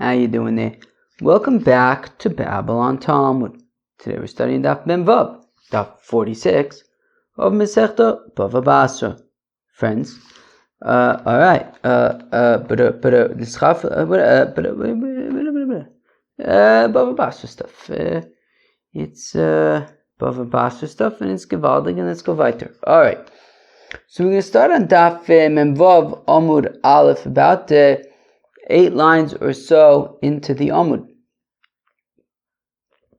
How you doing there? Welcome back to Babylon Talmud. Today we're studying Daf Mem Vav, Daf 46 of Masechta BavaBasra. Friends, alright, BavaBasra stuff. It's BavaBasra stuff and it's gewaldig and let's go weiter. Alright, so we're going to start on Daf Mem Vav Amud Aleph, about 8 lines or so into the Amud.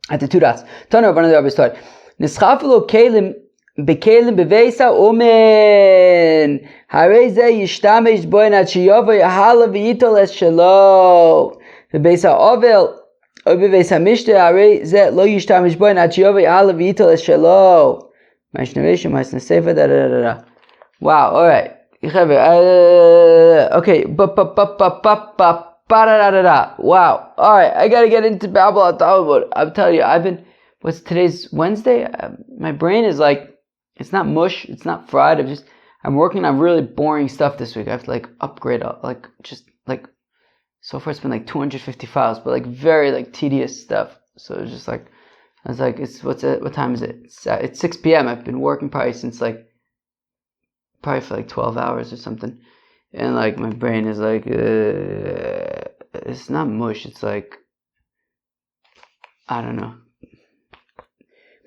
At the 2 dots. Tana Rabbanan the Rabbi started. Nischafilu kelim bekelim beveisa umen. Harei ze yishtamesh boin at sheyova yahala v'yitol es shelo. Beveisa ovel or beveisa mishte harei ze lo yishtamesh boin at sheyova yahala v'yitol es shelo. Ma'ishnevesh ma'isnesefa da da da da. Wow. All right. Okay. Wow. All right. I gotta get into Babylon Talmud. I'm telling you, what's today's Wednesday? My brain is like, it's not mush. It's not fried. I'm working on really boring stuff this week. I have to upgrade so far it's been 250 files, but very tedious stuff. So it's just what time is it? It's 6 p.m. I've been working probably since probably for 12 hours or something, and my brain is it's not mush, it's I don't know.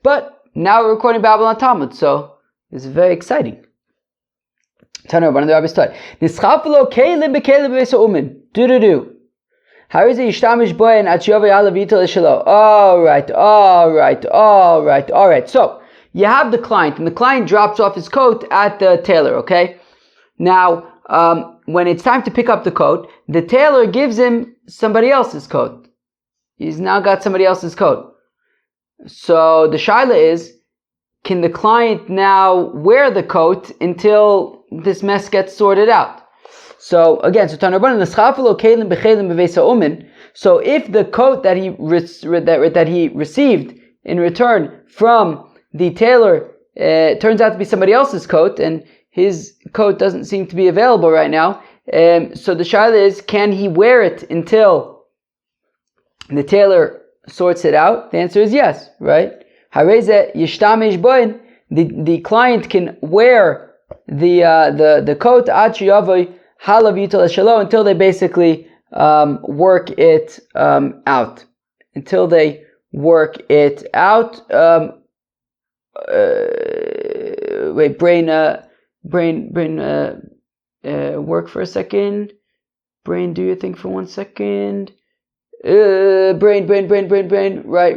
But now we're recording Babylon Talmud, so it's very exciting. Tana Rabbanan the Rabbi started. Nischafelo kelim bekelim beveisa umen. Do. How is it yishtamish boy and achiyova yalav yitol shelo? All right. So you have the client, and the client drops off his coat at the tailor, okay? Now, when it's time to pick up the coat, the tailor gives him somebody else's coat. He's now got somebody else's coat. So the shaila is, can the client now wear the coat until this mess gets sorted out? So again, so Tana Rabbanan Neschafelo kelim bechelim beveisa umen. So if the coat that he received in return from the tailor turns out to be somebody else's coat, and his coat doesn't seem to be available right now, so the shaila is, can he wear it until the tailor sorts it out? The answer is yes, right? Hareze yishtamesh boin. The client can wear the coat ad sheyavoy halav yitol shelo, until they basically work it out. Until they work it out. Brain, work for a second. Brain, do your thing for 1 second. Brain. Right.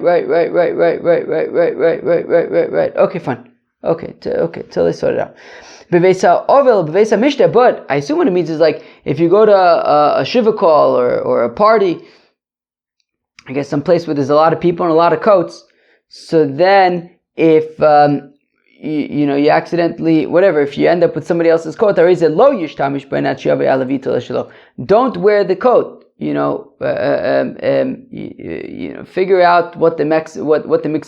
Okay, fine. Okay, till they sort it out. Beveisa ovel, beveisa mishte. But I assume what it means is if you go to a shiva call or a party, I guess some place where there's a lot of people and a lot of coats. So then, if you accidentally, if you end up with somebody else's coat, don't wear the coat. Figure out what the mix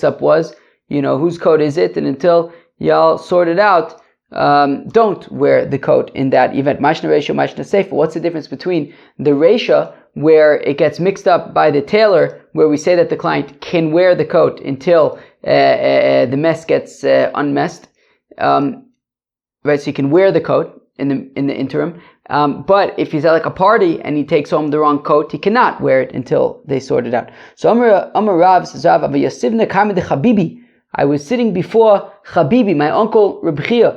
up was. Whose coat is it, and until y'all sort it out, don't wear the coat in that event. Mashna reisha, mashna seifa. What's the difference between the reisha, where it gets mixed up by the tailor, where we say that the client can wear the coat until the mess gets unmessed, right? So you can wear the coat in the interim. But if he's at a party and he takes home the wrong coat, he cannot wear it until they sort it out. So Amar Rav says, I was sitting before Chabibi, my uncle Reb Chia.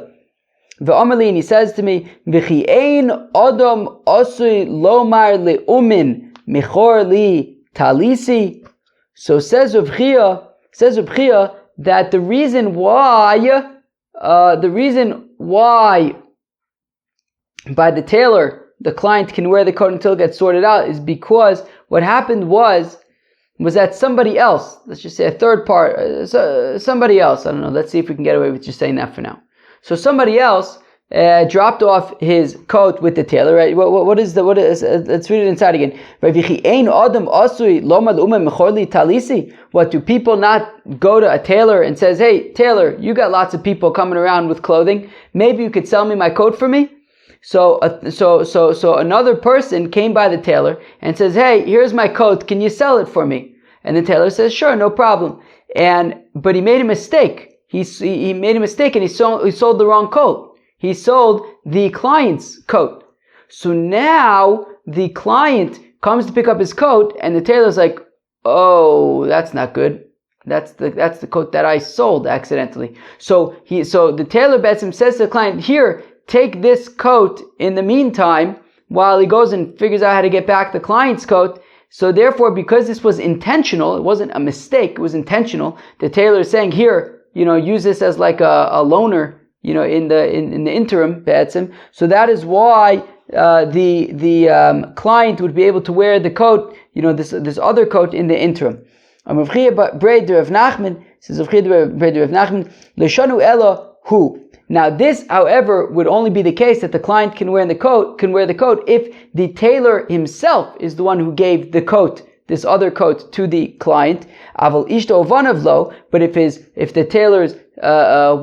V'Amar and he says to me, V'chi ein adam osui lomar leumin mechor li talisi. So says Reb Chia that the reason why by the tailor the client can wear the coat until it gets sorted out is because what happened was that somebody else, let's just say a third part, somebody else, I don't know, let's see if we can get away with just saying that for now. So somebody else dropped off his coat with the tailor, right? What is let's read it inside again. What, do people not go to a tailor and says, hey, tailor, you got lots of people coming around with clothing. Maybe you could sell me my coat for me? So another person came by the tailor and says, "Hey, here's my coat. Can you sell it for me?" And the tailor says, "Sure, no problem." But he made a mistake. He made a mistake and he sold the wrong coat. He sold the client's coat. So now the client comes to pick up his coat, and the tailor's like, "Oh, that's not good. That's the coat that I sold accidentally." So the tailor says to the client, "Here, take this coat in the meantime," while he goes and figures out how to get back the client's coat. So therefore, because this was intentional, it wasn't a mistake, it was intentional. The tailor is saying, "Here, use this as like a loaner, in the interim, be'etzim." So that is why the client would be able to wear the coat, this other coat in the interim. Says Leshanu Ella Hu. Now this, however, would only be the case that the client can wear the coat if the tailor himself is the one who gave the coat, this other coat, to the client. Aval ishto vanavlo, but if the tailor's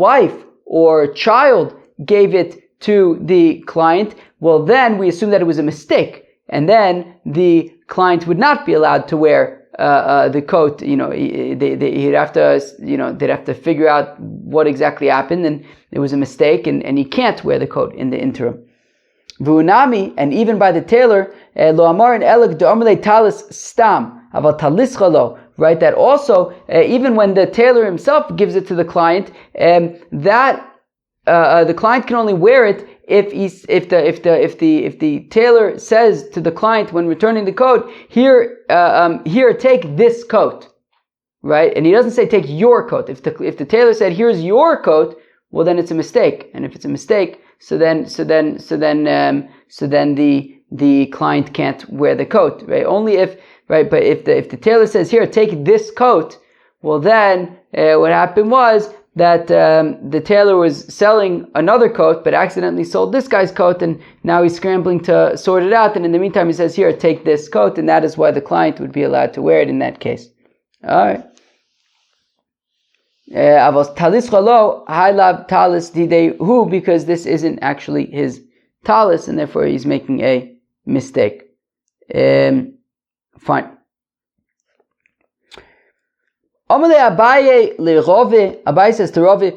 wife or child gave it to the client, well then we assume that it was a mistake, and then the client would not be allowed to wear the coat. They'd have to figure out what exactly happened, and it was a mistake, and he can't wear the coat in the interim. V'unami, and even by the tailor, lo amar in elik de'omle talis stam aval talischalo, right? That also, even when the tailor himself gives it to the client, the client can only wear it if the tailor says to the client when returning the coat, here take this coat, right? And he doesn't say take your coat. If the tailor said here's your coat, well then it's a mistake. And if it's a mistake, so then the client can't wear the coat, right? Only if, right? But if the tailor says here take this coat, well then what happened was that the tailor was selling another coat, but accidentally sold this guy's coat, and now he's scrambling to sort it out. And in the meantime, he says, "Here, take this coat," and that is why the client would be allowed to wear it in that case. All right. Because this isn't actually his talis, and therefore he's making a mistake. Fine. Abaye says to Rove,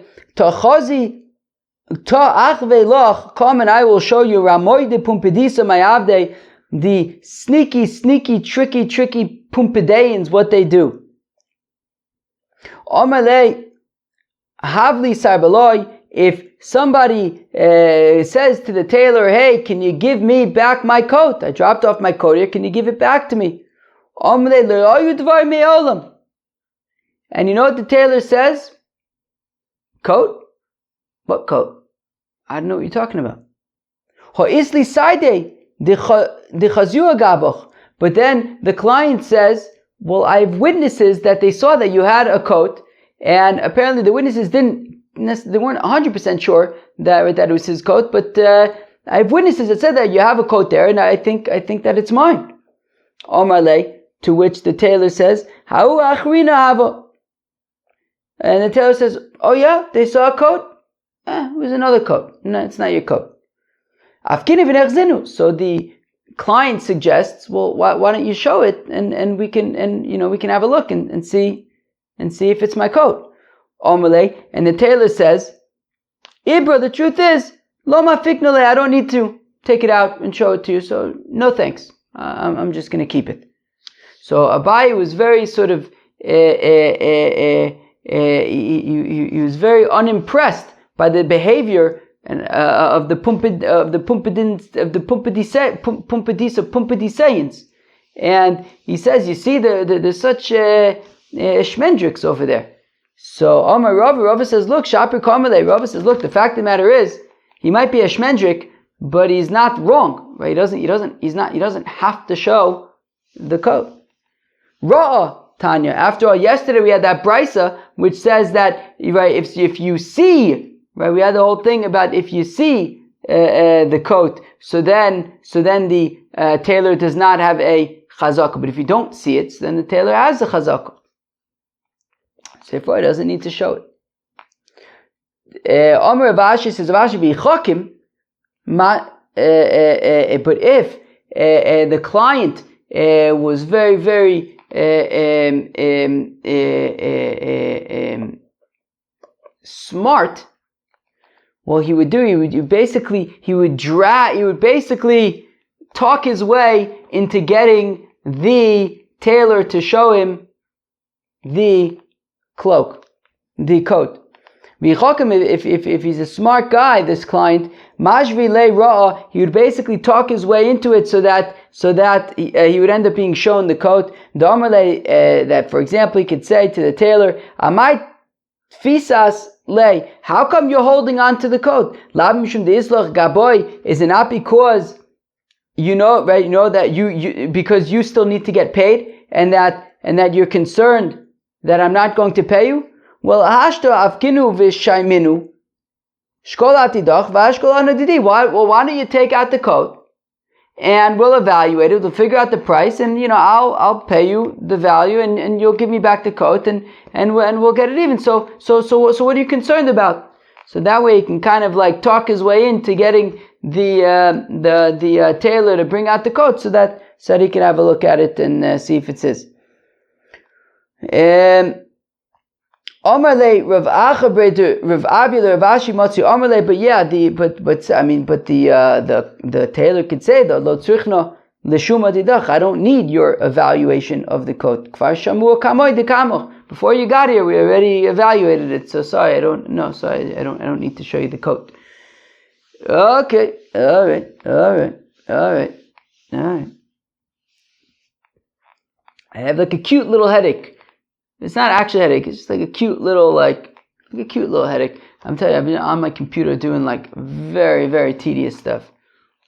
come and I will show you Ramoide Pumpedisa Mayavde, the sneaky, tricky Pumpedeians, what they do. Omale Havli Sarbaloi, if somebody says to the tailor, "Hey, can you give me back my coat? I dropped off my coat here, can you give it back to me?" Omale Le'oyu Dvar Me'olam. And you know what the tailor says? Coat? What coat? I don't know what you're talking about. But then the client says, "Well, I have witnesses that they saw that you had a coat, and apparently the witnesses they weren't 100% sure that it was his coat, but I have witnesses that said that you have a coat there, and I think that it's mine." Omar Le, to which the tailor says, "Ha'u achrina hava." And the tailor says, "Oh yeah, they saw a coat? It was another coat. No, it's not your coat." So the client suggests, "Well, why don't you show it, and we can have a look and see if it's my coat." And the tailor says, "Ibra, the truth is, Loma fiknale, I don't need to take it out and show it to you, so no thanks. I'm just going to keep it." So Abaye was very sort of he was very unimpressed by the behavior of the Pumpedisayans, and he says, "You see, there's such shmendrix over there." So Amar Rava says, "Look, Shapir Karmele." Rava says, "Look, the fact of the matter is, he might be a shmendrik, but he's not wrong, right? He doesn't have to show the coat." Ra'ah Tanya. After all, yesterday we had that brisa which says that, right, if you see, right, we had the whole thing about if you see the coat, so then the tailor does not have a chazaka. But if you don't see it, then the tailor has a chazaka. So therefore, it doesn't need to show it. Omer Avashi says, "Avashi v'yichokim but if the client was very, very smart, well, he would basically talk his way into getting the tailor to show him the coat. If he's a smart guy, this client, Majvi le ra'a, he would basically talk his way into it so that he would end up being shown the coat. That, for example, he could say to the tailor, Amai fisas le, how come you're holding on to the coat? Is it not because you know that you because you still need to get paid, and that you're concerned that I'm not going to pay you? Well, why don't you take out the coat and we'll evaluate it, we'll figure out the price, and I'll pay you the value, and you'll give me back the coat, and we'll get it even. So what are you concerned about? So that way he can kind of like talk his way into getting the tailor to bring out the coat so that he can have a look at it and see if it's his. Omerle Rav Acha Rav Avila Rav Ashi Matzi Omerle, but the tailor could say though, Lo tzrichna l'shuma didach, I don't need your evaluation of the coat. Kvar shamua kamoy dekamoch. Before you got here, we already evaluated it. So sorry, I don't need to show you the coat. Okay, all right. I have like a cute little headache. It's not actually a headache. It's just like a cute little headache. I'm telling you, I've been on my computer doing like very, very tedious stuff.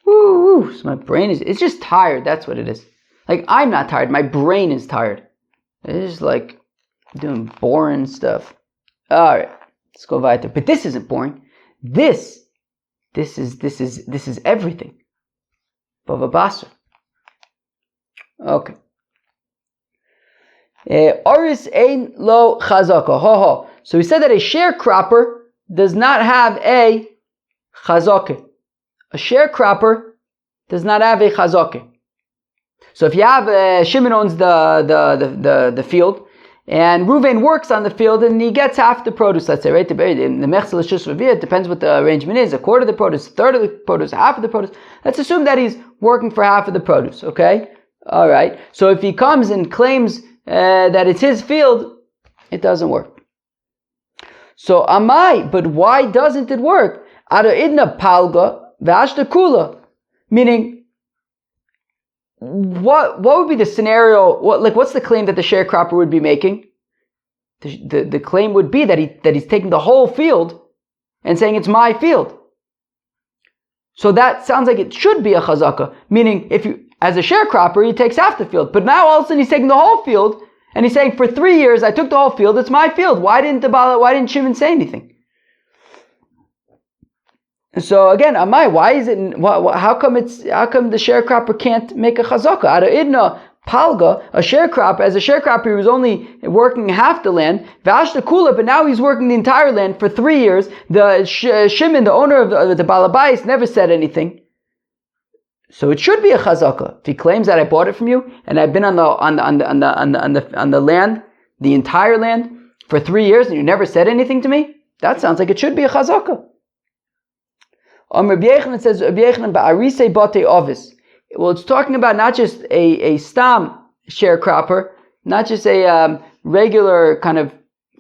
Woo! So my brain it's just tired. That's what it is. Like, I'm not tired. My brain is tired. It's just like doing boring stuff. All right, let's go weiter. But this isn't boring. This is everything. BavaBasra. Okay. Oris ein lo chazaka. So we said that a sharecropper does not have a chazaka. A sharecropper does not have a chazaka. So if you have Shimon owns the field, and Reuven works on the field, and he gets half the produce, let's say, right? The mechzel is just revia. It depends what the arrangement is. A quarter of the produce, a third of the produce, half of the produce. Let's assume that he's working for half of the produce, okay? All right. So if he comes and claims that it's his field, it doesn't work. So amai, but why doesn't it work? Ada idna palga v'ashta kula, meaning what would be the scenario? What's the claim that the sharecropper would be making? The claim would be that he's taking the whole field and saying it's my field. So that sounds like it should be a chazaka, meaning if you, as a sharecropper, he takes half the field, but now all of a sudden he's taking the whole field, and he's saying, for 3 years I took the whole field, it's my field. Why didn't Shimon say anything? So again, Amai, why is it? How come the sharecropper can't make a chazaka? Ada idna palga, as a sharecropper, he was only working half the land. Vashta kula, but now he's working the entire land for 3 years. The Shimon, the owner of the balabais, never said anything. So it should be a chazaka. If he claims that I bought it from you and I've been on the land, the entire land, for 3 years, and you never said anything to me, that sounds like it should be a chazaka. Rabbi Yechanan says, well, it's talking about not just a stam sharecropper, not just a regular kind of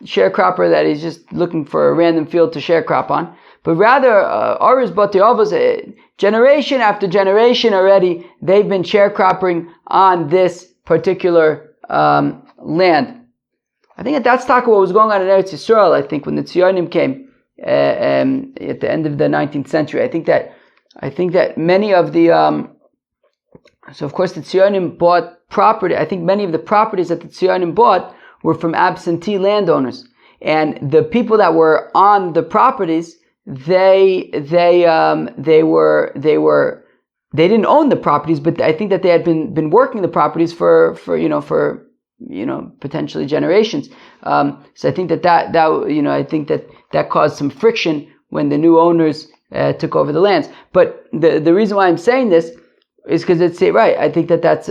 sharecropper that is just looking for a random field to sharecrop on, but rather Aris Batei Avos, generation after generation already, they've been sharecropping on this particular land. I think that's talking what was going on in Eretz Yisrael. I think when the Tzionim came at the end of the 19th century, I think that many of the so of course the Tzionim bought property. I think many of the properties that the Tzionim bought were from absentee landowners, and the people that were on the properties, they didn't own the properties, but I think that they had been working the properties for potentially generations. So I think that caused some friction when the new owners took over the lands. But the reason why I'm saying this is because it's right. I think that's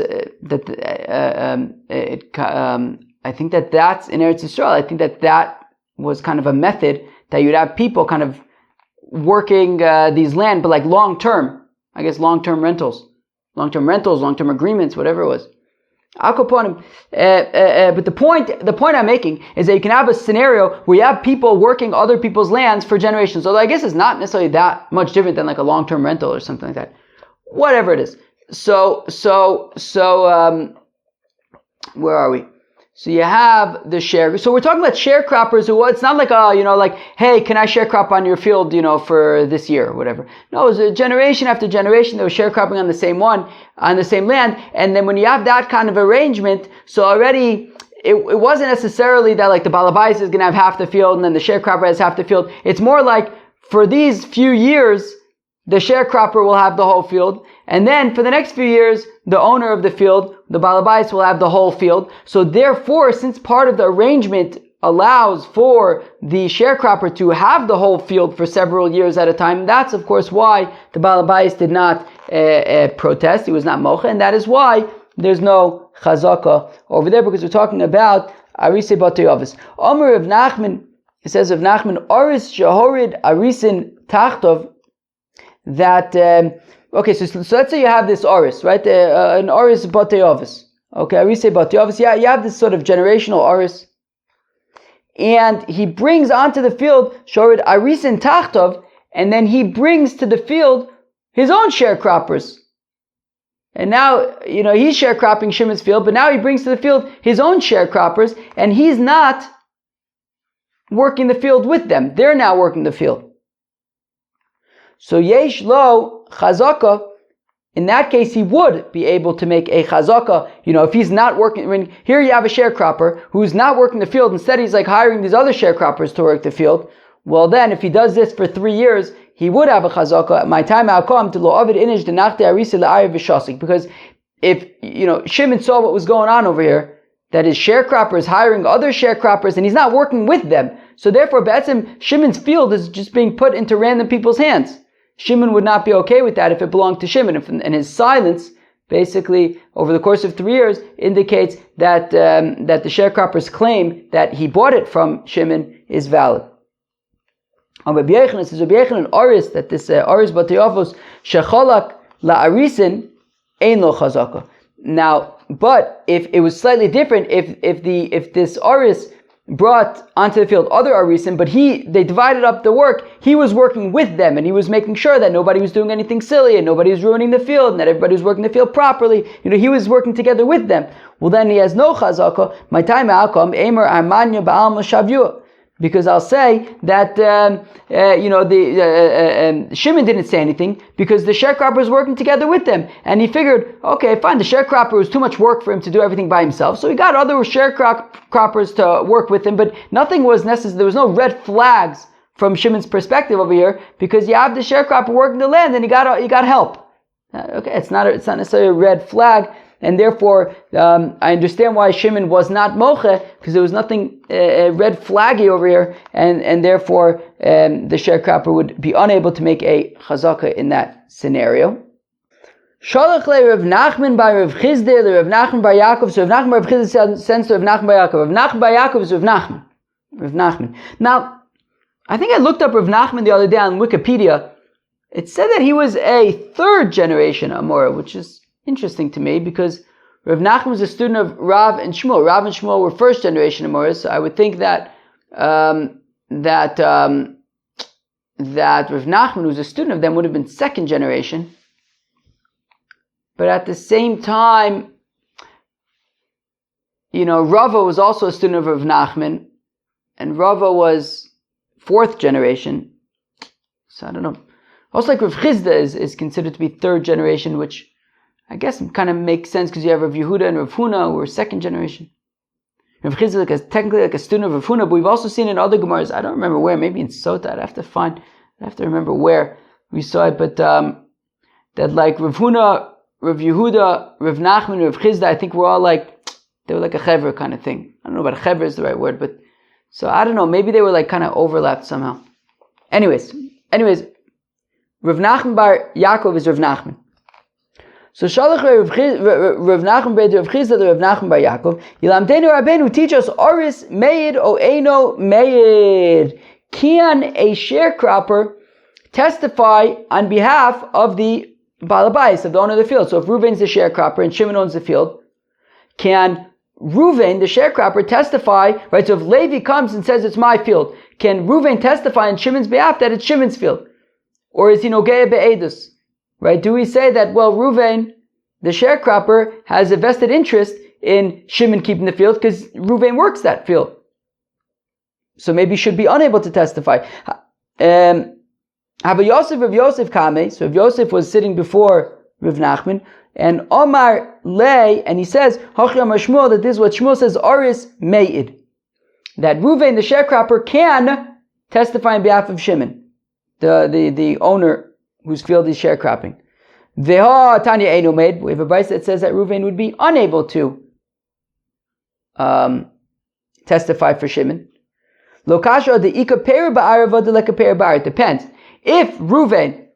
I think that's in Eretz Yisrael. I think that was kind of a method that you'd have people kind of working these land, but like long-term rentals, long-term agreements, whatever it was. But the point I'm making is that you can have a scenario where you have people working other people's lands for generations. Although I guess it's not necessarily that much different than like a long-term rental or something like that. Whatever it is. So where are we? So you have the share. So we're talking about sharecroppers who, it's not like, hey, can I sharecrop on your field, for this year or whatever. No, it was generation after generation. They were sharecropping on the same land. And then when you have that kind of arrangement, so already it wasn't necessarily that like the BavaBasra is going to have half the field and then the sharecropper has half the field. It's more like for these few years, the sharecropper will have the whole field. And then for the next few years, the owner of the field, the BavaBasra, will have the whole field. So therefore, since part of the arrangement allows for the sharecropper to have the whole field for several years at a time, that's of course why the BavaBasra did not protest. He was not mocha, and that is why there's no chazaka over there, because we're talking about arise batei avos. Omer of Nachman, it says of Nachman, Oris shahorid arisin tachtov, that okay, so let's say you have this oris, right? An oris batei avos. Okay, arise batei avos. Yeah, you have this sort of generational oris, and he brings onto the field shorid arisin tachtov, and then he brings to the field his own sharecroppers. And now, he's sharecropping Shimon's field, but now he brings to the field his own sharecroppers, and he's not working the field with them. They're now working the field. So yesh lo chazaka, in that case he would be able to make a chazaka, if he's not working. I mean, here you have a sharecropper who's not working the field, instead he's like hiring these other sharecroppers to work the field. Well then, if he does this for 3 years, he would have a chazaka. My time I'll come to lo avid inish denachte arisa la'ayev v'shasik, because if, Shimon saw what was going on over here, that his sharecropper is hiring other sharecroppers and he's not working with them. So therefore, be'etzim, Shimon's field is just being put into random people's hands. Shimon would not be okay with that if it belonged to Shimon. And his silence, basically, over the course of 3 years, indicates that the sharecropper's claim that he bought it from Shimon is valid. On Rabbi Yochanan, it says Rabbi Yochanan oris, that this oris batei avos shecholak la'arisin ein lo chazaka. Now, but if it was slightly different, if this oris brought onto the field other arisim, but they divided up the work, he was working with them, and he was making sure that nobody was doing anything silly, and nobody was ruining the field, and that everybody was working the field properly. He was working together with them. Well, then he has no chazaka. My time outcome, Eimer Armanya Ba'alma Shavua. Because I'll say that, Shimon didn't say anything because the sharecropper was working together with them. And he figured, okay, fine, the sharecropper was too much work for him to do everything by himself. So he got other sharecroppers to work with him, but nothing was necessary. There was no red flags from Shimon's perspective over here, because you have the sharecropper working the land and he got help. Okay, it's not necessarily a red flag. And therefore, I understand why Shimon was not moche, because there was nothing red flaggy over here, and therefore the sharecropper would be unable to make a chazaka in that scenario. Shalach le Rav Nachman by Rav Chizdeh le Rav Nachman by Yaakov. So Rav Nachman by Rav Chizdeh sends to Rav Nachman by Yaakov. Rav Nachman by Yaakov is Rav Nachman. Rav Nachman. Now, I think I looked up Rav Nachman the other day on Wikipedia. It said that he was a 3rd generation Amora, which is interesting to me, because Rav Nachman was a student of Rav and Shmuel. Rav and Shmuel were 1st generation Amoras, so I would think that that Rav Nachman, who was a student of them, would have been 2nd generation. But at the same time, Rava was also a student of Rav Nachman, and Rava was 4th generation. So I don't know. Also, like Rav Chizdeh is considered to be 3rd generation, which I guess it kind of makes sense because you have Rav Yehuda and Rav Huna who are 2nd generation. Rav Chizdeh is technically like a student of Rav Huna, but we've also seen in other Gemaras, I don't remember where, maybe in Sota, I'd have to remember where we saw it, but that like Rav Huna, Rav Yehuda, Rav Nachman, Rav Chizdeh, I think were all like, they were like a chevra kind of thing. I don't know about chevra is the right word, but so I don't know, maybe they were like kind of overlapped somehow. Anyways, Rav Nachman bar Yaakov is Rav Nachman. So Shalach Rav Nachman bar Rav Chizda Rav Nachman bar Yaakov. Yilamdenu Rabbeinu teach us Oris Meid o Eino Meid. Can a sharecropper testify on behalf of the Balabais, of the owner of the field? So if Reuven's the sharecropper and Shimon owns the field, can Reuven, the sharecropper, testify, right? So if Levi comes and says it's my field, can Reuven testify on Shimon's behalf that it's Shimon's field? Or is he Nogea Be'edus? Right? Do we say that, well, Reuven, the sharecropper, has a vested interest in Shimon keeping the field because Reuven works that field? So maybe he should be unable to testify. Have a Yosef Rav Yosef Kame. So if Yosef was sitting before Rav Nachman, and Omar Lei, and he says, Shmuel, that this is what Shmuel says, Oris Me'id. That Reuven, the sharecropper, can testify on behalf of Shimon, the owner whose field is sharecropping. Veha Tanya Eino Meid. We have a brayso that says that Reuven would be unable to testify for Shimon. Lokasha the Ika Peri Ba'arava the Leka Peri Ba'ar. It depends. If Reuven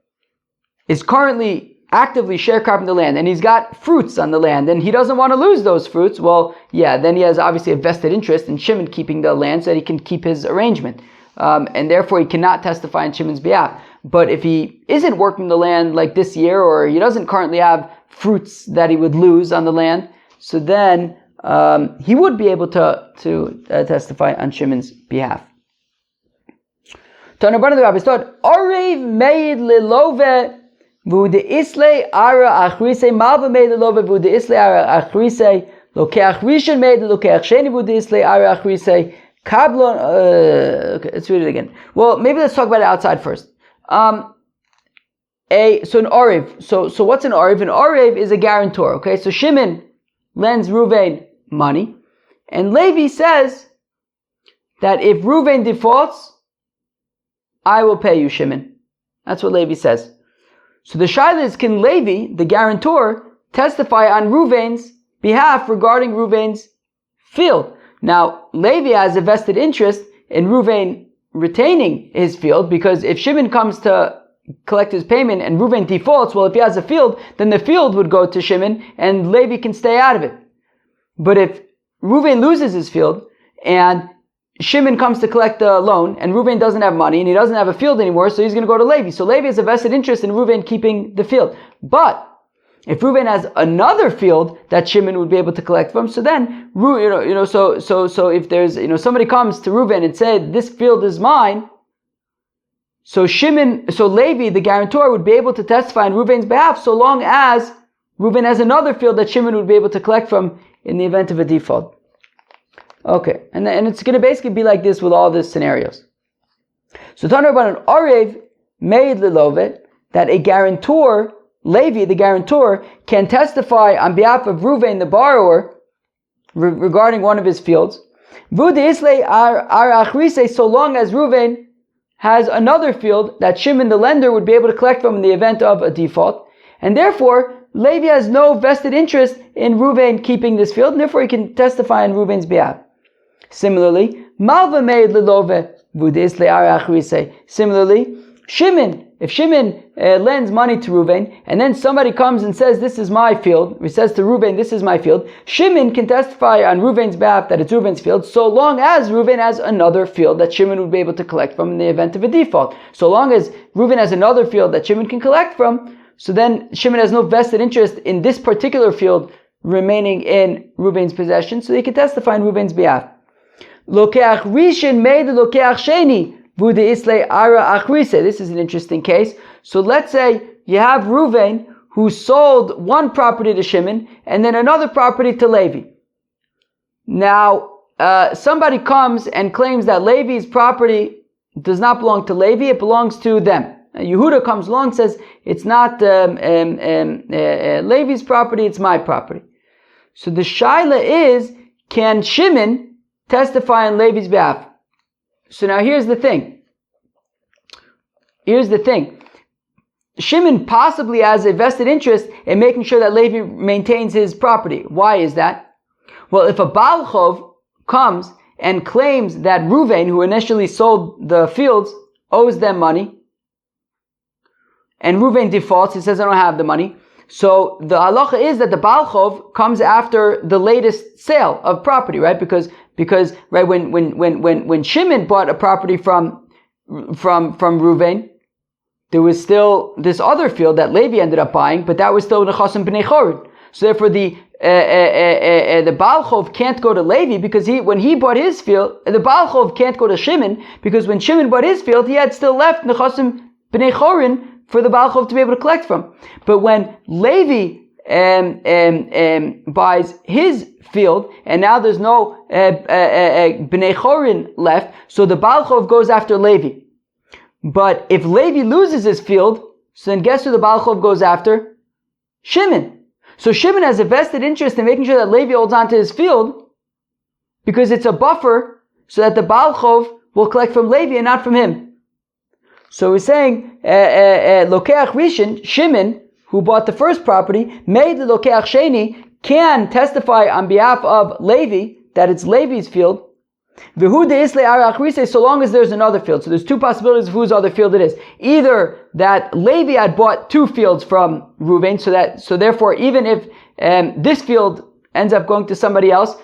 is currently actively sharecropping the land and he's got fruits on the land and he doesn't want to lose those fruits, well, yeah, then he has obviously a vested interest in Shimon keeping the land so that he can keep his arrangement. And therefore he cannot testify on Shimon's behalf. But if he isn't working the land like this year, or he doesn't currently have fruits that he would lose on the land, so then he would be able to testify on Shimon's behalf. Tana the Rabbi said, Arev made lilove v'ude isle ara achrise malva made lilove v'ude isle ara achrise lokeach rishon made lokeach sheni v'ude isle ara achrise kablon. Okay, let's read it again. Well, maybe let's talk about it outside first. So an Arev. So what's an Arev? An Arev is a guarantor. Okay, so Shimon lends Reuven money, and Levi says that if Reuven defaults, I will pay you, Shimon. That's what Levi says. So the shaila is, can Levi, the guarantor, testify on Reuven's behalf regarding Reuven's field? Now, Levi has a vested interest in Reuven retaining his field, because if Shimon comes to collect his payment and Reuven defaults, well, if he has a field, then the field would go to Shimon and Levi can stay out of it. But if Reuven loses his field and Shimon comes to collect the loan and Reuven doesn't have money and he doesn't have a field anymore, so he's going to go to Levi. So Levi has a vested interest in Reuven keeping the field. But if Reuven has another field that Shimon would be able to collect from, so then, so if there's, somebody comes to Reuven and said, this field is mine, so Levi, the guarantor, would be able to testify on Reuven's behalf so long as Reuven has another field that Shimon would be able to collect from in the event of a default. Okay, and it's going to basically be like this with all these scenarios. So talking about an Arev made lilove, that a guarantor, Levi, the guarantor, can testify on behalf of Reuven, the borrower, regarding one of his fields. V'ude isle ar achrise, so long as Reuven has another field that Shimon, the lender, would be able to collect from in the event of a default. And therefore, Levi has no vested interest in Reuven keeping this field, and therefore he can testify on Reuven's behalf. Similarly, Malva made lilove v'ude isle ar achrise. Similarly, if Shimon lends money to Reuven, and then somebody comes and says, this is my field, or he says to Reuven, this is my field, Shimon can testify on Reuven's behalf that it's Reuven's field, so long as Reuven has another field that Shimon would be able to collect from in the event of a default. So long as Reuven has another field that Shimon can collect from, so then Shimon has no vested interest in this particular field remaining in Reuven's possession, so he can testify on Reuven's behalf. Lokeach rishon made lokeach sheni. This is an interesting case. So let's say you have Reuven who sold one property to Shimon and then another property to Levi. Now, somebody comes and claims that Levi's property does not belong to Levi, it belongs to them. Yehuda comes along and says, it's not Levi's property, it's my property. So the shaila is, can Shimon testify on Levi's behalf? So now here's the thing. Shimon possibly has a vested interest in making sure that Levi maintains his property. Why is that? Well, if a Baal Chov comes and claims that Reuven, who initially sold the fields, owes them money, and Reuven defaults, he says, I don't have the money. So the halacha is that the Baal Chov comes after the latest sale of property, right? Because right, when Shimon bought a property from Reuven, there was still this other field that Levi ended up buying, but that was still Nechasim B'nei Chorin. So therefore the Baal Chov can't go to Levi because when he bought his field, the Baal Chov can't go to Shimon because when Shimon bought his field, he had still left Nechasim B'nei Chorin for the Baal Chov to be able to collect from. But when Levi buys his field, and now there's no B'nei Chorin left, so the Baal Chov goes after Levi. But if Levi loses his field, so then guess who the Baal Chov goes after? Shimon. So Shimon has a vested interest in making sure that Levi holds on to his field because it's a buffer so that the Baal Chov will collect from Levi and not from him. So we're saying, Lokeach Rishon, Shimon, who bought the first property, made the Lokeach Sheni, can testify on behalf of Levi, that it's Levi's field, V'hu de'isle arach riseh, so long as there's another field. So there's two possibilities of whose other field it is. Either that Levi had bought two fields from Reuven, so therefore even if this field ends up going to somebody else,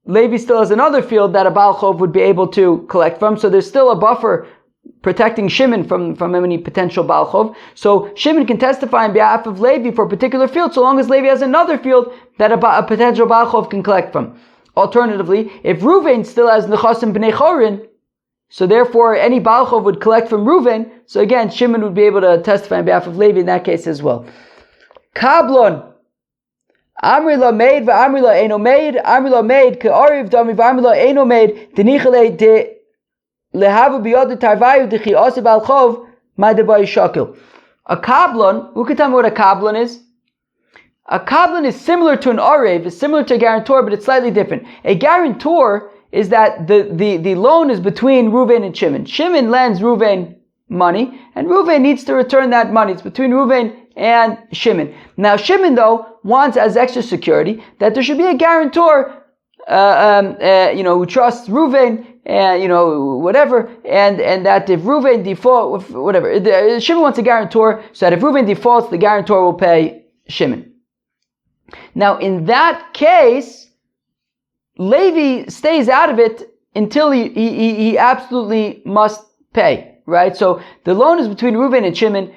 Levi still has another field that a Baal Chov would be able to collect from, so there's still a buffer protecting Shimon from any potential Baal Chov. So Shimon can testify on behalf of Levi for a particular field, so long as Levi has another field that a potential Baal Chov can collect from. Alternatively, if Reuven still has Nechasim B'nei Chorin, so therefore any Baal Chov would collect from Reuven, so again, Shimon would be able to testify on behalf of Levi in that case as well. Kablon. Amri la made v'amri la eino made, amri la made k'ariv dami v'amri la eino made, denichale de lehavu biyod tarvayu dechi ose Baal Chov ma debai shakil. A kablon, who can tell me what a kablon is? A kablan is similar to an arev, is similar to a guarantor, but it's slightly different. A guarantor is that the loan is between Reuven and Shimon. Shimon lends Reuven money, and Reuven needs to return that money. It's between Reuven and Shimon. Now Shimon, though, wants as extra security that there should be a guarantor, who trusts Reuven, whatever, and that if Reuven defaults, whatever, Shimon wants a guarantor, so that if Reuven defaults, the guarantor will pay Shimon. Now, in that case, Levi stays out of it until he absolutely must pay, right? So the loan is between Reuven and Shimon.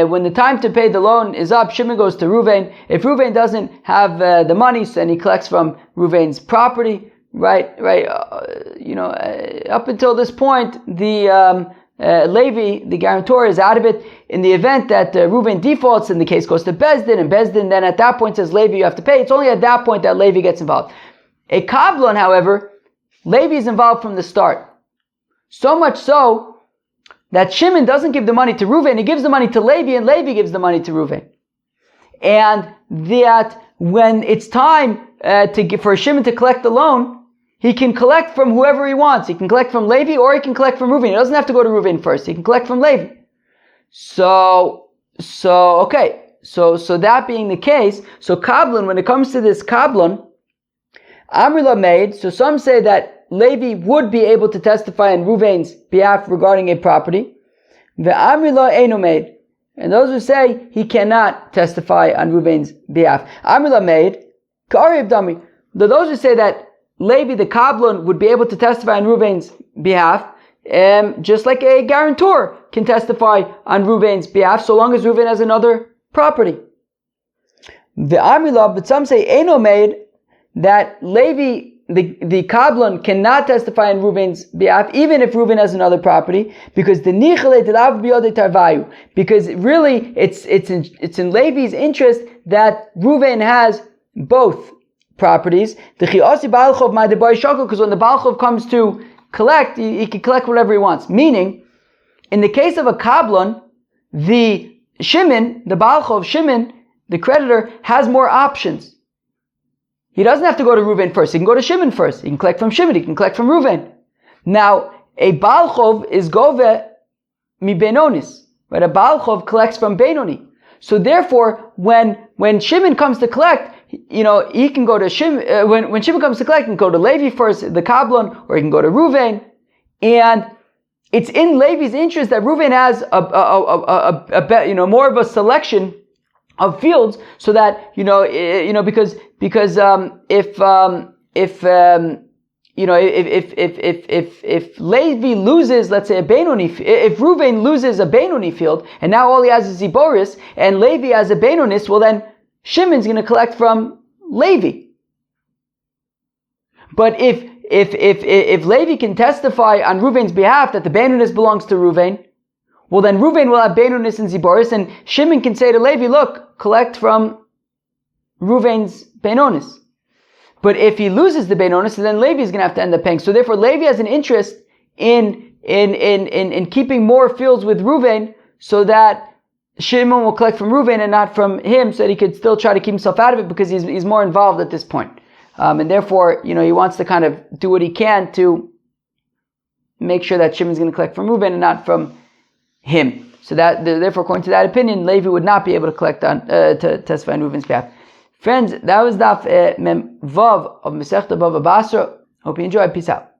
When the time to pay the loan is up, Shimon goes to Reuven. If Reuven doesn't have the money, so then he collects from Reuven's property, right? Up until this point, the Levi, the guarantor, is out of it. In the event that Reuven defaults, and the case goes to Bezdin, and Bezdin then at that point says, Levi, you have to pay. It's only at that point that Levi gets involved. A Kablan, however, Levi is involved from the start. So much so that Shimon doesn't give the money to Reuven, he gives the money to Levi, and Levi gives the money to Reuven. And that when it's time for Shimon to collect the loan, he can collect from whoever he wants. He can collect from Levi or he can collect from Reuven. He doesn't have to go to Reuven first. He can collect from Levi. So that being the case, so Kablan, when it comes to this Kablan, Amrila made, so some say that Levi would be able to testify on Reuven's behalf regarding a property. The Amrila Eino made, and those who say he cannot testify on Reuven's behalf. Amrila made, K'arib Dami, those who say that Levi, the Kablan, would be able to testify on Reuven's behalf, just like a guarantor can testify on Reuven's behalf, so long as Reuven has another property. The Amrila, but some say Eino made, that Levi, the Kablan, cannot testify on Reuven's behalf, even if Reuven has another property, because the Nichale Delav Biyode Tarvayu, because really it's in Levi's interest that Reuven has both properties. Because when the Baal Chov comes to collect, he can collect whatever he wants. Meaning, in the case of a Kablan, the Shimon, the Baal Chov, Shimon, the creditor, has more options. He doesn't have to go to Reuven first. He can go to Shimon first. He can collect from Shimon. He can collect from Reuven. Now, a Baal Chov is gove mi Benonis. Right? A Baal Chov collects from Benoni. So therefore, when Shimon comes to collect, he can go to Shimon, when Shimon comes to collect, he can go to Levi first, the Kablan, or he can go to Reuven. And it's in Levi's interest that Reuven has a more of a selection of fields, so that because if Levi loses, let's say, a Benoni, if Reuven loses a Benoni field, and now all he has is Ziboris, and Levi has a Benonis, well then Shimon's going to collect from Levi. But if Levi can testify on Reuven's behalf that the Benonis belongs to Reuven, well then Reuven will have Benonis and Ziboris, and Shimon can say to Levi, look, collect from Reuven's Benonis. But if he loses the Benonis, then Levi is going to have to end up paying. So therefore, Levi has an interest in keeping more fields with Reuven, so that Shimon will collect from Reuven and not from him, so that he could still try to keep himself out of it, because he's more involved at this point. And therefore, he wants to kind of do what he can to make sure that Shimon's going to collect from Reuven and not from him. So that, therefore, according to that opinion, Levi would not be able to collect on to testify on Reuven's behalf. Friends, that was Daf Mem Vav of Masechta BavaBasra. Hope you enjoyed. Peace out.